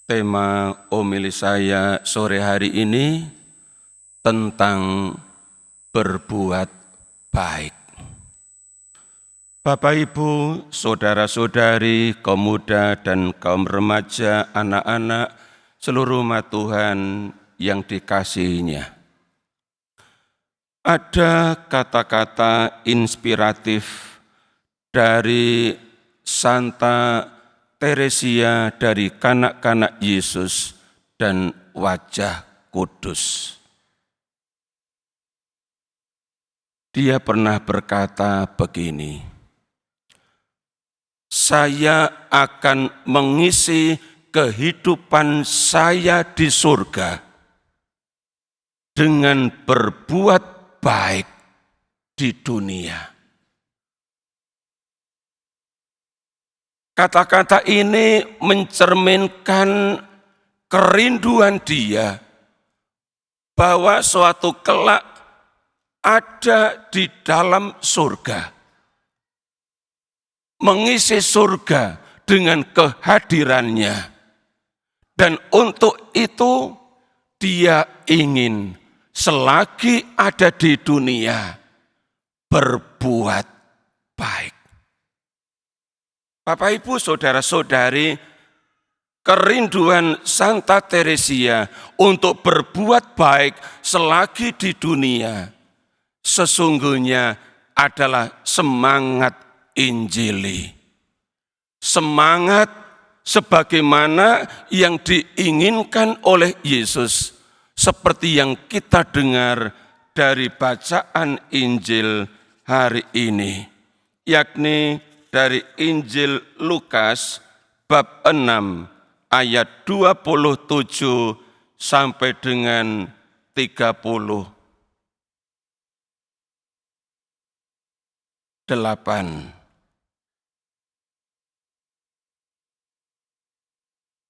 Tema homili saya sore hari ini tentang berbuat baik. Bapak, Ibu, saudara-saudari, kaum muda dan kaum remaja, anak-anak, seluruh umat Tuhan yang dikasihinya. Ada kata-kata inspiratif dari Santa Teresia dari Kanak-kanak Yesus dan Wajah Kudus. Dia pernah berkata begini, "Saya akan mengisi kehidupan saya di surga dengan berbuat baik di dunia." Kata-kata ini mencerminkan kerinduan dia bahwa suatu kelak ada di dalam surga, mengisi surga dengan kehadirannya, dan untuk itu dia ingin selagi ada di dunia berbuat baik. Bapak, Ibu, saudara-saudari, kerinduan Santa Teresia untuk berbuat baik selagi di dunia sesungguhnya adalah semangat Injili. Semangat sebagaimana yang diinginkan oleh Yesus, seperti yang kita dengar dari bacaan Injil hari ini, yakni dari Injil Lukas bab 6 ayat 27 sampai dengan 38.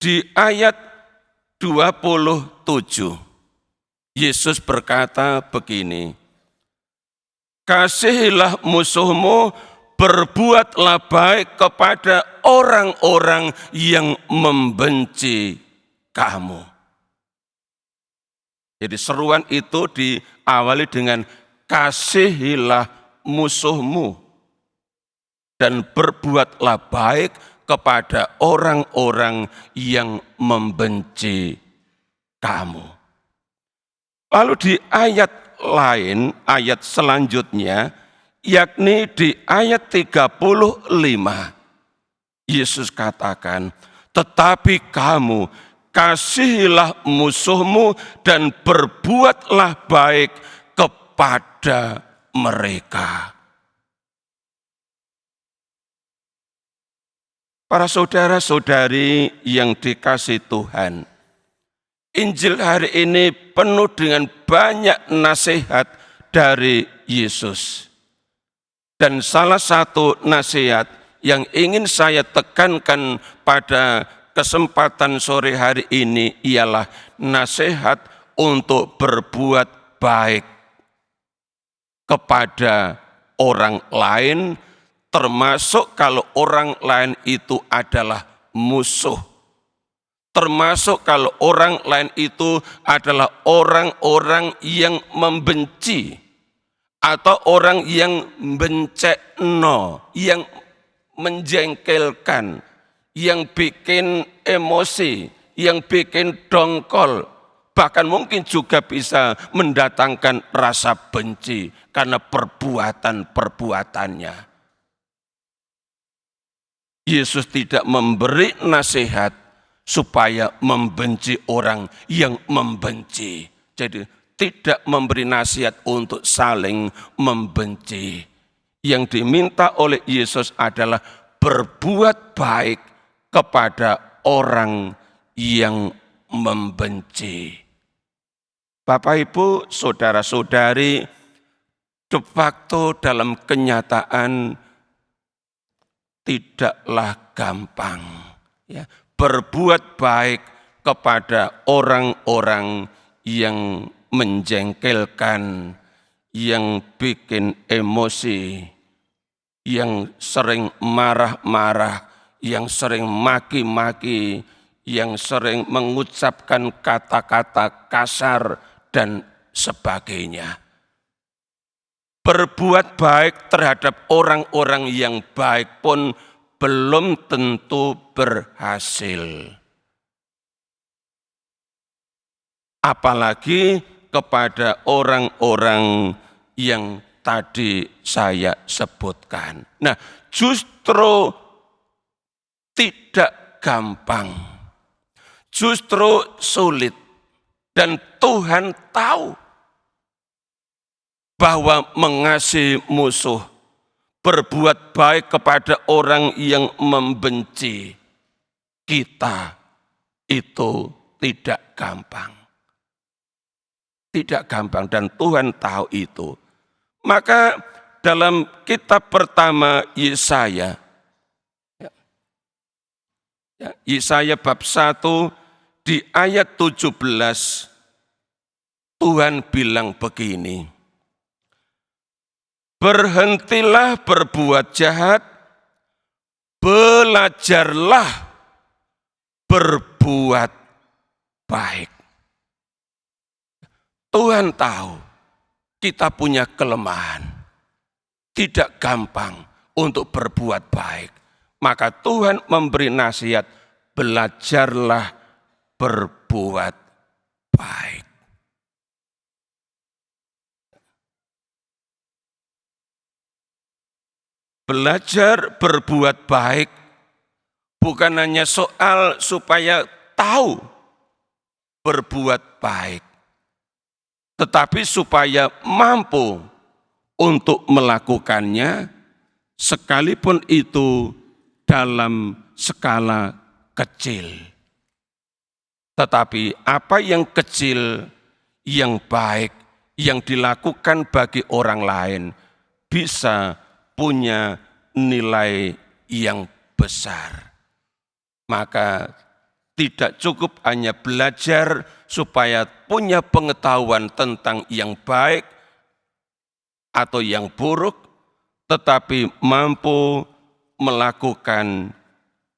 Di ayat 27, Yesus berkata begini, "Kasihilah musuhmu, berbuatlah baik kepada orang-orang yang membenci kamu." Jadi seruan itu diawali dengan kasihilah musuhmu dan berbuatlah baik kepada orang-orang yang membenci kamu. Lalu di ayat lain, ayat selanjutnya, yakni di ayat 35, Yesus katakan, "Tetapi kamu kasihilah musuhmu dan berbuatlah baik kepada mereka." Para saudara-saudari yang dikasihi Tuhan, Injil hari ini penuh dengan banyak nasihat dari Yesus. Dan salah satu nasihat yang ingin saya tekankan pada kesempatan sore hari ini ialah nasihat untuk berbuat baik kepada orang lain, termasuk kalau orang lain itu adalah musuh. Termasuk kalau orang lain itu adalah orang-orang yang membenci, atau orang yang bencekno, yang menjengkelkan, yang bikin emosi, yang bikin dongkol, bahkan mungkin juga bisa mendatangkan rasa benci karena perbuatan-perbuatannya. Yesus tidak memberi nasihat supaya membenci orang yang membenci. Jadi tidak memberi nasihat untuk saling membenci. Yang diminta oleh Yesus adalah berbuat baik kepada orang yang membenci. Bapak, Ibu, saudara-saudari, de facto dalam kenyataan tidaklah gampang, ya, berbuat baik kepada orang-orang yang menjengkelkan, yang bikin emosi, yang sering marah-marah, yang sering maki-maki, yang sering mengucapkan kata-kata kasar dan sebagainya. Berbuat baik terhadap orang-orang yang baik pun belum tentu berhasil. Apalagi kepada orang-orang yang tadi saya sebutkan. Nah, justru tidak gampang, justru sulit, dan Tuhan tahu bahwa mengasihi musuh, berbuat baik kepada orang yang membenci kita itu tidak gampang. Tidak gampang, dan Tuhan tahu itu. Maka dalam kitab pertama Yesaya, Yesaya bab 1 di ayat 17, Tuhan bilang begini, berhentilah berbuat jahat, belajarlah berbuat baik. Tuhan tahu kita punya kelemahan, tidak gampang untuk berbuat baik. Maka Tuhan memberi nasihat, belajarlah berbuat baik. Belajar berbuat baik bukan hanya soal supaya tahu berbuat baik, tetapi supaya mampu untuk melakukannya, sekalipun itu dalam skala kecil. Tetapi apa yang kecil, yang baik, yang dilakukan bagi orang lain, bisa punya nilai yang besar. Maka tidak cukup hanya belajar supaya punya pengetahuan tentang yang baik atau yang buruk, tetapi mampu melakukan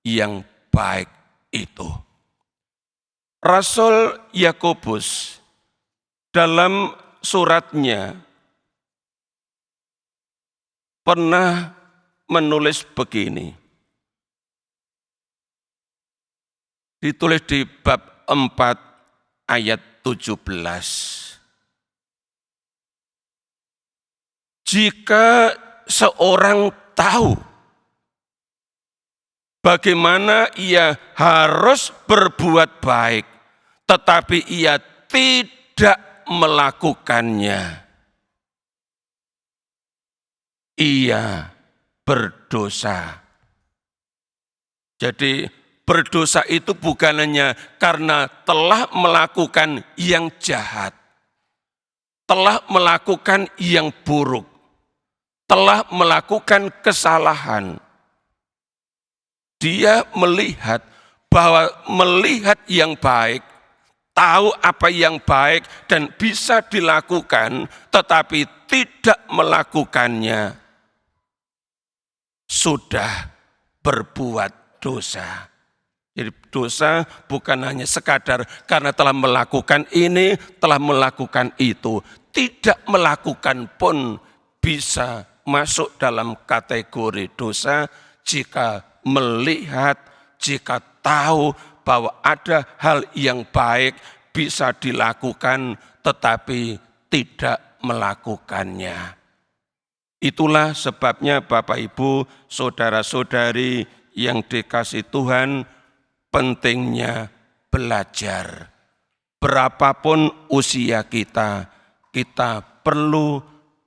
yang baik itu. Rasul Yakobus dalam suratnya pernah menulis begini. Ditulis di bab 4 ayat 17. Jika seorang tahu bagaimana ia harus berbuat baik, tetapi ia tidak melakukannya, ia berdosa. Jadi berdosa itu bukan hanya karena telah melakukan yang jahat, telah melakukan yang buruk, telah melakukan kesalahan. Dia melihat bahwa melihat yang baik, tahu apa yang baik dan bisa dilakukan, tetapi tidak melakukannya, sudah berbuat dosa. Jadi dosa bukan hanya sekadar karena telah melakukan ini, telah melakukan itu. Tidak melakukan pun bisa masuk dalam kategori dosa jika melihat, jika tahu bahwa ada hal yang baik bisa dilakukan tetapi tidak melakukannya. Itulah sebabnya Bapak Ibu, saudara-saudari yang dikasihi Tuhan, pentingnya belajar. Berapapun usia kita, kita perlu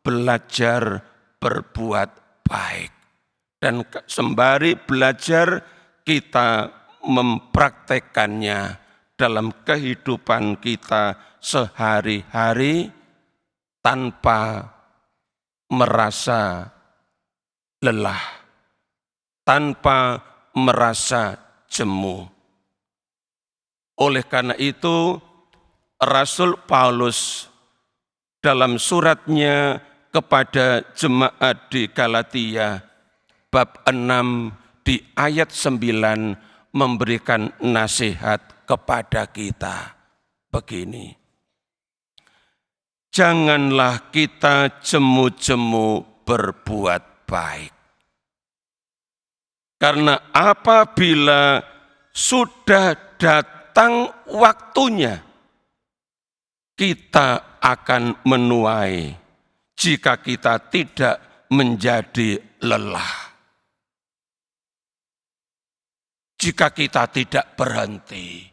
belajar berbuat baik. Dan sembari belajar, kita mempraktekannya dalam kehidupan kita sehari-hari tanpa merasa lelah, tanpa merasa jemu. Oleh karena itu, Rasul Paulus dalam suratnya kepada jemaat di Galatia, bab 6 di ayat 9 memberikan nasihat kepada kita begini. Janganlah kita jemu-jemu berbuat baik. Karena apabila sudah datang waktunya, kita akan menuai jika kita tidak menjadi lelah. Jika kita tidak berhenti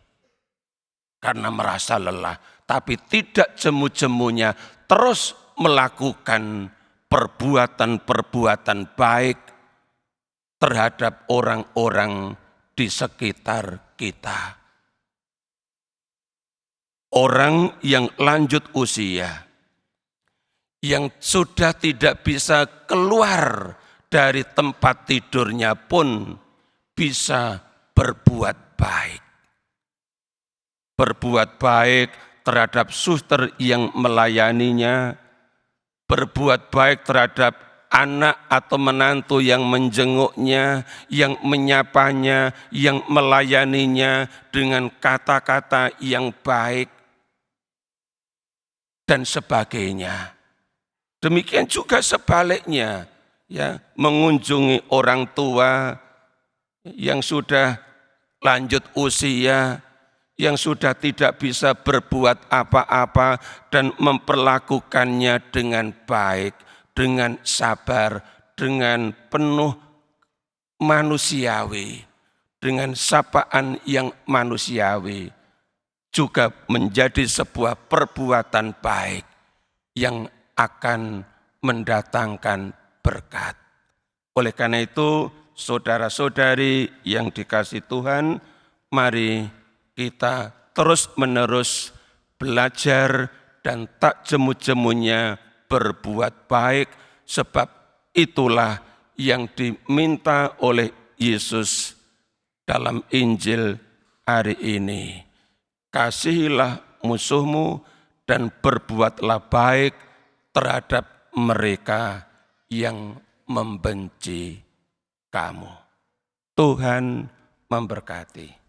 karena merasa lelah, tapi tidak jemu-jemunya terus melakukan perbuatan-perbuatan baik terhadap orang-orang di sekitar kita. Orang yang lanjut usia, yang sudah tidak bisa keluar dari tempat tidurnya pun bisa berbuat baik. Berbuat baik terhadap suster yang melayaninya, berbuat baik terhadap anak atau menantu yang menjenguknya, yang menyapanya, yang melayaninya dengan kata-kata yang baik, dan sebagainya. Demikian juga sebaliknya, ya, mengunjungi orang tua yang sudah lanjut usia, yang sudah tidak bisa berbuat apa-apa dan memperlakukannya dengan baik, dengan sabar, dengan penuh manusiawi, dengan sapaan yang manusiawi, juga menjadi sebuah perbuatan baik yang akan mendatangkan berkat. Oleh karena itu, saudara-saudari yang dikasihi Tuhan, mari kita terus-menerus belajar dan tak jemu-jemunya berbuat baik, sebab itulah yang diminta oleh Yesus dalam Injil hari ini. Kasihilah musuhmu dan berbuatlah baik terhadap mereka yang membenci kamu. Tuhan memberkati.